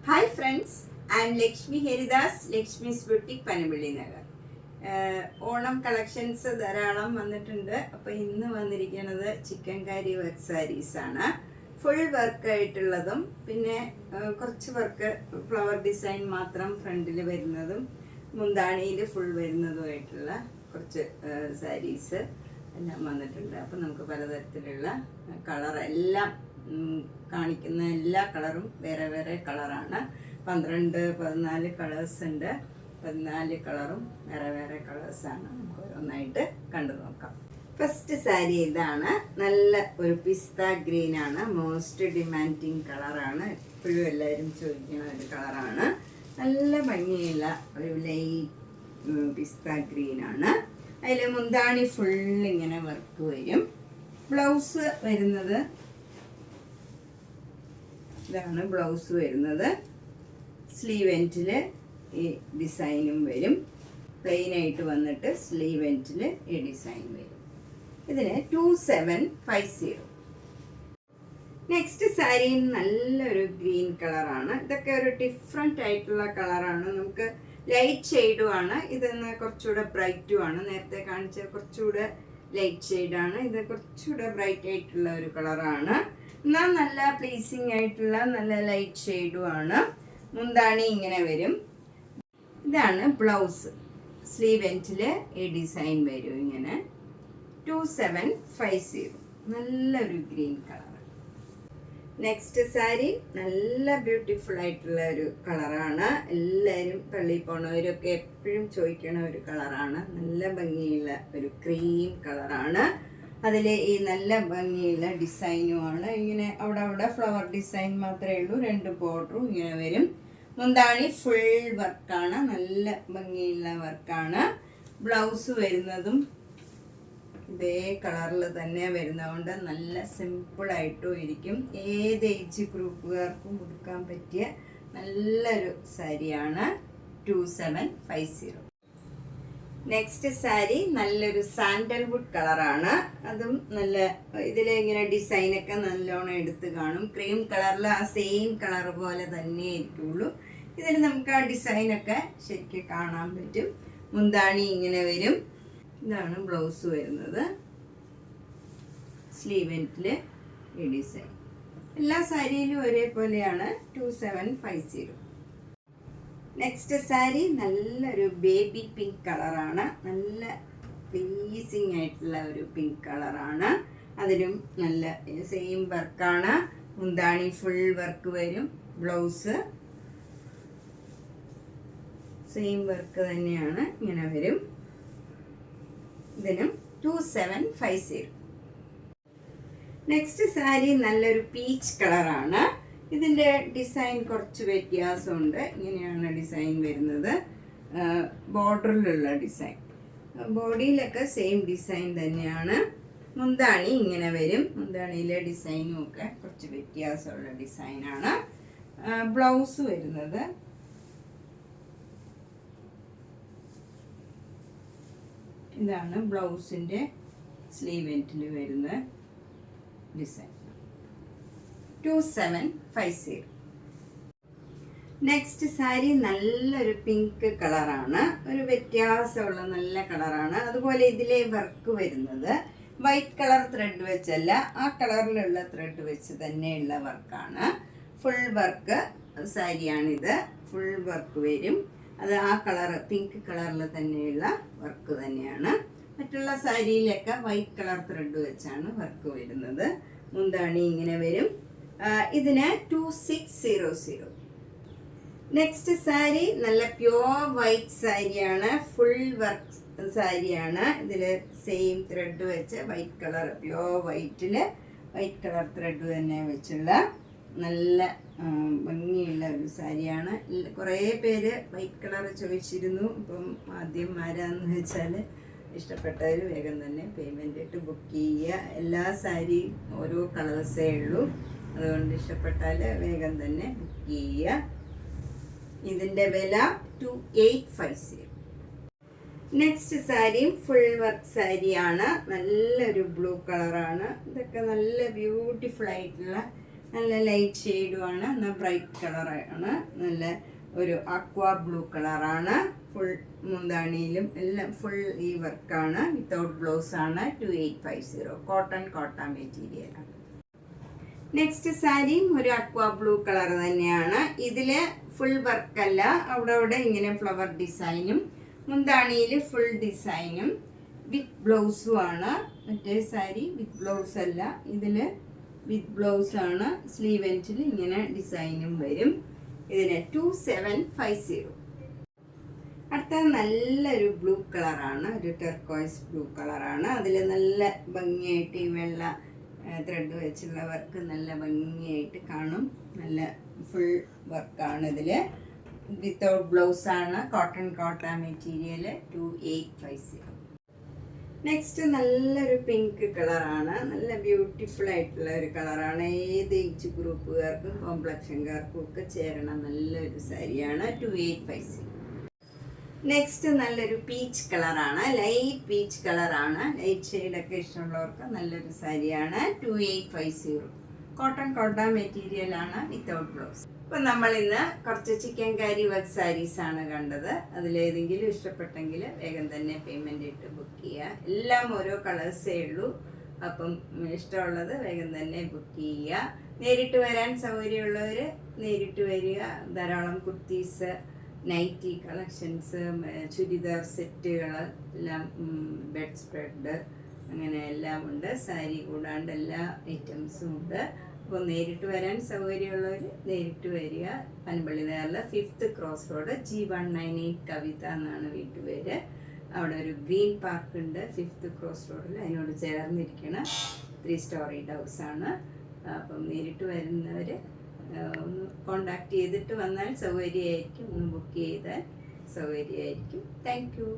Hi friends, I'm Lakshmi Haridas, Lakshmi's boutique Panampilly Nagar. Onam collections ധാരാളം വന്നിട്ടുണ്ട്. അപ്പോൾ ഇന്ന് വന്നിരിക്കുന്നത് ചിക്കൻ കാരി വർക്ക് സാരീസാണ്. ഫുൾ വർക്ക് ആയിട്ടുള്ളതും പിന്നെ കുറച്ച് വർക്ക് ഫ്ലവർ ഡിസൈൻ മാത്രം ഫ്രണ്ടിൽ വരുന്നതും മുന്താണിയിൽ ഫുൾ വരുന്നതുമായിട്ടുള്ള കുറച്ച് സാരീസ് എല്ലാം വന്നിട്ടുണ്ട്. അപ്പോൾ നമുക്ക് പലതരത്തിലുള്ള കളർ എല്ലാം കാണിക്കുന്ന എല്ലാ കളറും വേറെ വേറെ കളറാണ്. 12-14 കളേഴ്സ് ഉണ്ട്. 14 കളറും വേറെ വേറെ കളേഴ്സാണ്. നമുക്ക് ഓരോന്നായിട്ട് കണ്ടു നോക്കാം. ഫസ്റ്റ് സാരി ഇതാണ്. നല്ല ഒരു പിസ്ത ഗ്രീൻ ആണ്. മോസ്റ്റ് ഡിമാൻഡിങ് കളറാണ്. എപ്പോഴും എല്ലാവരും ചോദിക്കുന്ന ഒരു കളറാണ്. നല്ല ഭംഗിയുള്ള ഒരു ലൈറ്റ് പിസ്ത ഗ്രീൻ ആണ്. അതിൽ മുന്താണി ഫുൾ ഇങ്ങനെ വർക്ക് വരും. ബ്ലൗസ് വരുന്നത് ഇതാണ്. ബ്ലൗസ് വരുന്നത് സ്ലീവ് എൻഡിൽ ഈ ഡിസൈനും വരും. പ്ലെയിൻ ആയിട്ട് വന്നിട്ട് സ്ലീവ് എൻഡിൽ ഈ ഡിസൈൻ വരും. ഇതിന് 2750. നെക്സ്റ്റ് സാരി നല്ലൊരു ഗ്രീൻ കളറാണ്. ഇതൊക്കെ ഒരു ഡിഫറെൻ്റ് ആയിട്ടുള്ള കളറാണ്. നമുക്ക് ലൈറ്റ് ഷെയ്ഡും ആണ്. ഇതെന്ന് കുറച്ചുകൂടെ ബ്രൈറ്റും ആണ്. നേരത്തെ കാണിച്ച കുറച്ചുകൂടെ ലൈറ്റ് ഷെയ്ഡാണ്. ഇത് കുറച്ചുകൂടെ ബ്രൈറ്റ് ആയിട്ടുള്ള ഒരു കളറാണ്. എന്നാൽ നല്ല പ്ലീസിങ് ആയിട്ടുള്ള നല്ല ലൈറ്റ് ഷെയ്ഡും ആണ്. മുന്താണി ഇങ്ങനെ വരും. ഇതാണ് ബ്ലൗസ്. സ്ലീവ് എൻഡിൽ ഈ ഡിസൈൻ വരും ഇങ്ങനെ. 2750. നല്ലൊരു ഗ്രീൻ കളർ. നെക്സ്റ്റ് സാരി നല്ല ബ്യൂട്ടിഫുൾ ആയിട്ടുള്ള ഒരു കളറാണ്. എല്ലാവരും പള്ളിയിൽ പോണവരൊക്കെ എപ്പോഴും ചോദിക്കണ ഒരു കളറാണ്. നല്ല ഭംഗിയുള്ള ഒരു ക്രീം കളറാണ്. അതിൽ ഈ നല്ല ഭംഗിയുള്ള ഡിസൈനുമാണ്. ഇങ്ങനെ അവിടെ ഫ്ലവർ ഡിസൈൻ മാത്രമേ ഉള്ളൂ. 2 ബോർഡറും ഇങ്ങനെ വരും. മുന്താണി ഫുൾ വർക്കാണ്. നല്ല ഭംഗിയുള്ള വർക്കാണ്. ബ്ലൗസ് വരുന്നതും ഇതേ കളറിൽ തന്നെ വരുന്നതുകൊണ്ട് നല്ല സിമ്പിളായിട്ടും ഇരിക്കും. ഏത് ഏജ് ഗ്രൂപ്പുകാർക്കും കൊടുക്കാൻ പറ്റിയ നല്ലൊരു സാരിയാണ്. 2750. നെക്സ്റ്റ് സാരി നല്ലൊരു സാൻഡൽവുഡ് കളറാണ്. അതും നല്ല ഇതിലിങ്ങനെ ഡിസൈനൊക്കെ നല്ലോണം എടുത്ത് കാണും. ക്രീം കളറിൽ ആ സെയിം കളർ പോലെ തന്നെ ആയിരിക്കുള്ളൂ. ഇതിൽ നമുക്ക് ആ ഡിസൈനൊക്കെ ശരിക്കും കാണാൻ പറ്റും. മുന്താണി ഇങ്ങനെ വരും. ഇതാണ് ബ്ലൗസ് വരുന്നത്. സ്ലീവ് എൻഡിൽ ഈ ഡിസൈൻ. എല്ലാ സാരിയിലും ഒരേപോലെയാണ്. 2750. നെക്സ്റ്റ് സാരി നല്ലൊരു ബേബി പിങ്ക് കളറാണ്. നല്ല പ്ലീസിങ് ആയിട്ടുള്ള ഒരു പിങ്ക് കളറാണ്. അതിലും നല്ല സെയിം വർക്കാണ്. മുന്താണി ഫുൾ വർക്ക് വരും. ബ്ലൗസ് സെയിം വർക്ക് തന്നെയാണ്. ഇങ്ങനെ വരും. ഇതിനും 2750. നെക്സ്റ്റ് സാരി നല്ലൊരു പീച്ച് കളറാണ്. ഇതിൻ്റെ ഡിസൈൻ കുറച്ച് വ്യത്യാസമുണ്ട്. ഇങ്ങനെയാണ് ഡിസൈൻ വരുന്നത്. ബോർഡറിലുള്ള ഡിസൈൻ. ബോഡിയിലൊക്കെ സെയിം ഡിസൈൻ തന്നെയാണ്. മുന്താണി ഇങ്ങനെ വരും. മുന്താണിയിലെ ഡിസൈനും ഒക്കെ കുറച്ച് വ്യത്യാസമുള്ള ഡിസൈനാണ്. ബ്ലൗസ് വരുന്നത് ഇതാണ്. ബ്ലൗസിൻ്റെ സ്ലീവ് എൻഡിൽ വരുന്ന ഡിസൈൻ. 2750. നെക്സ്റ്റ് സാരി നല്ലൊരു പിങ്ക് കളറാണ്. ഒരു വ്യത്യാസമുള്ള നല്ല കളറാണ്. അതുപോലെ ഇതിലെ വർക്ക് വരുന്നത് വൈറ്റ് കളർ ത്രെഡ് വെച്ചല്ല, ആ കളറിലുള്ള ത്രെഡ് വെച്ച് തന്നെയുള്ള വർക്കാണ്. ഫുൾ വർക്ക് സാരിയാണിത്. ഫുൾ വർക്ക് വരും. അത് ആ കളർ പിങ്ക് കളറിൽ തന്നെയുള്ള വർക്ക് തന്നെയാണ്. മറ്റുള്ള സാരിയിലൊക്കെ വൈറ്റ് കളർ ത്രെഡ് വെച്ചാണ് വർക്ക് വരുന്നത്. മുന്താണി ഇങ്ങനെ വരും. ഇതിന് 2600. നെക്സ്റ്റ് സാരി നല്ല പ്യോർ വൈറ്റ് സാരിയാണ്. ഫുൾ വർക്ക് സാരിയാണ്. ഇതിൽ സെയിം ത്രെഡ് വെച്ച് വൈറ്റ് കളർ പ്യോർ വൈറ്റിൽ വൈറ്റ് കളർ ത്രെഡ് തന്നെ വെച്ചുള്ള നല്ല ഭംഗിയുള്ള ഒരു സാരിയാണ്. കുറേ പേര് വൈറ്റ് കളർ ചോദിച്ചിരുന്നു. അപ്പം ആദ്യം ആരാന്ന് വെച്ചാൽ ഇഷ്ടപ്പെട്ടവർ വേഗം തന്നെ പേയ്മെൻ്റ് ഇട്ട് ബുക്ക് ചെയ്യുക. എല്ലാ സാരിയും ഓരോ കളേഴ്സേ ഉള്ളൂ. അതുകൊണ്ട് ഇഷ്ടപ്പെട്ടാൽ വേഗം തന്നെ ബുക്ക് ചെയ്യുക. ഇതിൻ്റെ വില 2850. നെക്സ്റ്റ് സാരിയും ഫുൾ വർക്ക് സാരിയാണ്. നല്ലൊരു ബ്ലൂ കളറാണ്. ഇതൊക്കെ നല്ല ബ്യൂട്ടിഫുൾ ആയിട്ടുള്ള നല്ല ലൈറ്റ് ഷെയ്ഡുമാണ്, എന്നാൽ ബ്രൈറ്റ് കളറാണ്. നല്ല ഒരു അക്വാ ബ്ലൂ കളറാണ്. ഫുൾ മുന്താണിയിലും എല്ലാം ഫുൾ ഈ വർക്കാണ്. വിത്തൗട്ട് ബ്ലൗസ് ആണ്. 2850 കോട്ട മെറ്റീരിയലാണ്. നെക്സ്റ്റ് സാരിയും ഒരു അക്വാ ബ്ലൂ കളർ തന്നെയാണ്. ഇതില് ഫുൾ വർക്കല്ല, അവിടെ ഇങ്ങനെ ഫ്ലവർ ഡിസൈനും മുന്താണിയിൽ ഫുൾ ഡിസൈനും വിത്ത് ബ്ലൗസും ആണ്. മറ്റേ സാരി വിത്ത് ബ്ലൗസ് അല്ല, ഇതില് വിത്ത് ബ്ലൗസ് ആണ്. സ്ലീവ് എൻഡിൽ ഇങ്ങനെ ഡിസൈനും വരും. ഇതിന് 2750. അടുത്തത് നല്ലൊരു ബ്ലൂ കളറാണ്, ഒരു ടെർക്കോയ്സ് ബ്ലൂ കളറാണ്. അതിൽ നല്ല ഭംഗിയായിട്ട് ഈ വെള്ള ത്രെഡ് വെച്ചുള്ള വർക്ക് നല്ല ഭംഗിയായിട്ട് കാണും. നല്ല ഫുൾ വർക്കാണ് ഇതിൽ. വിത്തൗട്ട് ബ്ലൗസ് ആണ്. കോട്ട മെറ്റീരിയൽ 2850. നെക്സ്റ്റ് നല്ലൊരു പിങ്ക് കളറാണ്. നല്ല ബ്യൂട്ടിഫുൾ ആയിട്ടുള്ള ഒരു കളറാണ്. ഏത് ഏജ് ഗ്രൂപ്പുകാർക്കും കോംപ്ലക്ഷൻകാർക്കും ഒക്കെ ചേരണം നല്ലൊരു സാരിയാണ്. 2850. നെക്സ്റ്റ് നല്ലൊരു പീച്ച് കളറാണ്, ലൈറ്റ് പീച്ച് കളറാണ്. ലൈറ്റ് ഷെയ്ഡൊക്കെ ഇഷ്ടമുള്ളവർക്ക് നല്ലൊരു സാരിയാണ്. 2850. കോട്ട മെറ്റീരിയൽ ആണ്, വിത്തൗട്ട് ബ്ലൗസ്. അപ്പം നമ്മൾ ഇന്ന് കുറച്ച് ചിക്കൻ കാരി വർക്ക് സാരീസ് ആണ് കണ്ടത്. അതിലേതെങ്കിലും ഇഷ്ടപ്പെട്ടെങ്കിൽ വേഗം തന്നെ പേയ്മെന്റ് ഇട്ട് ബുക്ക് ചെയ്യുക. എല്ലാം ഓരോ കളേഴ്സേ ഉള്ളൂ. അപ്പം ഇഷ്ടമുള്ളത് വേഗം തന്നെ ബുക്ക് ചെയ്യുക. നേരിട്ട് വരാൻ സൗകര്യമുള്ളവർ നേരിട്ട് വരിക. ധാരാളം കുർത്തീസ്, നൈറ്റി കളക്ഷൻസ്, ചുരിദാർ സെറ്റുകൾ എല്ലാം, ബെഡ് സ്പ്രെഡ്, അങ്ങനെ എല്ലാം ഉണ്ട്. സാരി കൂടാണ്ട് എല്ലാ ഐറ്റംസും ഉണ്ട്. അപ്പോൾ നേരിട്ട് വരാൻ സൗകര്യമുള്ളവർ നേരിട്ട് വരിക. പനമ്പള്ളി നേരിൽ 5th ക്രോസ് റോഡ്, G198 കവിത എന്നാണ് വീട്ടുപേര്. അവിടെ ഒരു ഗ്രീൻ പാർക്ക് ഉണ്ട് 5th ക്രോസ് റോഡിൽ. അതിനോട് ചേർന്നിരിക്കുന്ന 3 സ്റ്റോറീഡ് ഹൗസാണ്. അപ്പം നേരിട്ട് വരുന്നവർ ഒന്ന് കോണ്ടാക്ട് ചെയ്തിട്ട് വന്നാൽ സൗകര്യമായിരിക്കും. ഒന്ന് ബുക്ക് ചെയ്താൽ സൗകര്യമായിരിക്കും. Thank you.